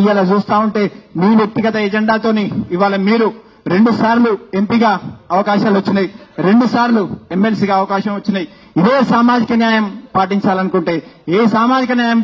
ఇవాళ చూస్తా ఉంటే మీ వ్యక్తిగత ఎజెండాతోని ఇవాళ మీరు 2 సార్లు ఎంపీగా అవకాశాలు వచ్చినాయి, 2 సార్లు ఎమ్మెల్సీగా అవకాశం వచ్చినాయి. ఇదే సామాజిక న్యాయం పాటించాలనుకుంటే ఏ సామాజిక న్యాయం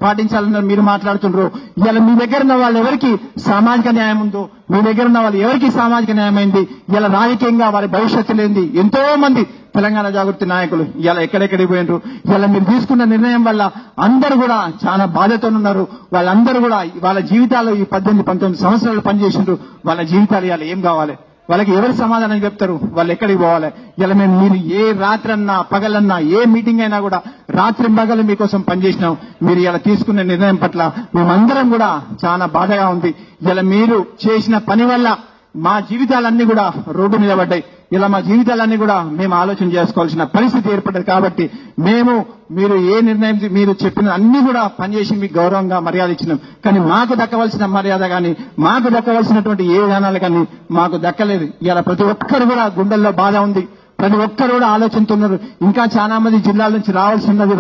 పాటించాలని మీరు మాట్లాడుతుండ్రు. ఇవాళ మీ దగ్గర ఉన్న వాళ్ళు ఎవరికి సామాజిక న్యాయం ఉందో, మీ దగ్గర ఉన్న వాళ్ళు ఎవరికి సామాజిక న్యాయం అయింది, ఇవాళ రాజకీయంగా వారి భవిష్యత్తు లేనిది ఎంతో మంది తెలంగాణ జాగృతి నాయకులు ఇవాళ ఎక్కడెక్కడికి పోయినరు. ఇవాళ మీరు తీసుకున్న నిర్ణయం వల్ల అందరూ కూడా చాలా బాధతో ఉన్నారు. వాళ్ళందరూ కూడా వాళ్ళ జీవితాలు ఈ 18-19 సంవత్సరాలు పనిచేసిండ్రు. వాళ్ళ జీవితాలు ఇవాళ ఏం కావాలి, వాళ్ళకి ఎవరు సమాధానం చెప్తారు, వాళ్ళు ఎక్కడికి పోవాలి? ఇలా మీరు ఏ రాత్రన్నా పగలన్నా ఏ మీటింగ్ అయినా కూడా రాత్రి పగలు మీకోసం పనిచేసినాం. మీరు ఇలా తీసుకున్న నిర్ణయం పట్ల మేమందరం కూడా చాలా బాధగా ఉంది. ఇలా మీరు చేసిన పని వల్ల మా జీవితాలన్నీ కూడా రోడ్డు మీద పడ్డాయి. ఇలా మా జీవితాలన్నీ కూడా మేము ఆలోచన చేసుకోవాల్సిన పరిస్థితి ఏర్పడ్డది. కాబట్టి మీరు ఏ నిర్ణయం మీరు చెప్పిన అన్ని కూడా పనిచేసి మీకు గౌరవంగా మర్యాద ఇచ్చినాం. కానీ మాకు దక్కవలసిన మర్యాద కానీ మాకు దక్కవలసినటువంటి ఏ విధానాలు కానీ మాకు దక్కలేదు. ఇలా ప్రతి ఒక్కరు కూడా గుండెల్లో బాధ ఉంది, ప్రతి ఒక్కరు కూడా ఆలోచనతున్నారు. ఇంకా చాలా మంది జిల్లాల నుంచి రావాల్సినది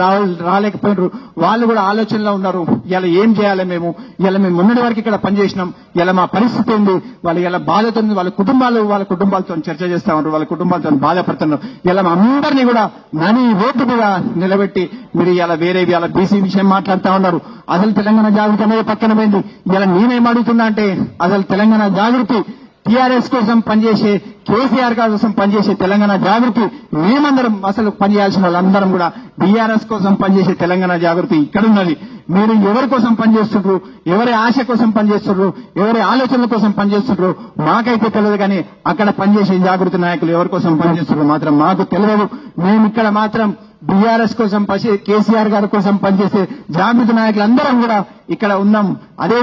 రాలేకపోయినారు. వాళ్ళు కూడా ఆలోచనలో ఉన్నారు. ఇలా ఏం చేయాలి మేము, ఇలా మేము మొన్నటి వరకు ఇక్కడ పనిచేసినాం, ఇలా మా పరిస్థితి ఏంది, వాళ్ళు ఇలా బాధతో వాళ్ళ కుటుంబాలతో చర్చ చేస్తా ఉన్నారు, వాళ్ళ కుటుంబాలతో బాధపడుతున్నారు. ఇలా మా అందరినీ కూడా నని రోడ్డు మీద నిలబెట్టి మీరు ఇలా వేరే ఇలా బీసీ విషయం మాట్లాడుతా ఉన్నారు. అసలు తెలంగాణ జాగృతి అనేది పక్కన పోయింది. ఇలా నేనేం అడుగుతున్నా అంటే అసలు తెలంగాణ జాగృతి టీఆర్ఎస్ కోసం పనిచేసే కేసీఆర్ కోసం పనిచేసే తెలంగాణ జాగృతి మేమందరం అసలు పనిచేయాల్సిన వాళ్ళందరం కూడా బీఆర్ఎస్ కోసం పనిచేసే తెలంగాణ జాగృతి ఇక్కడున్నది. మీరు ఎవరి కోసం పనిచేస్తుండ్రు, ఎవరి ఆశ కోసం పనిచేస్తుండ్రు, ఎవరి ఆలోచనల కోసం పనిచేస్తుండ్రు మాకైతే తెలియదు. కానీ అక్కడ పనిచేసే జాగృతి నాయకులు ఎవరి కోసం పనిచేస్తుండ్రు మాత్రం మాకు తెలియదు. మేము ఇక్కడ మాత్రం బీఆర్ఎస్ కోసం కేసీఆర్ గారి కోసం పనిచేసే జాగృతి నాయకులందరం కూడా ఇక్కడ ఉన్నాం. అదే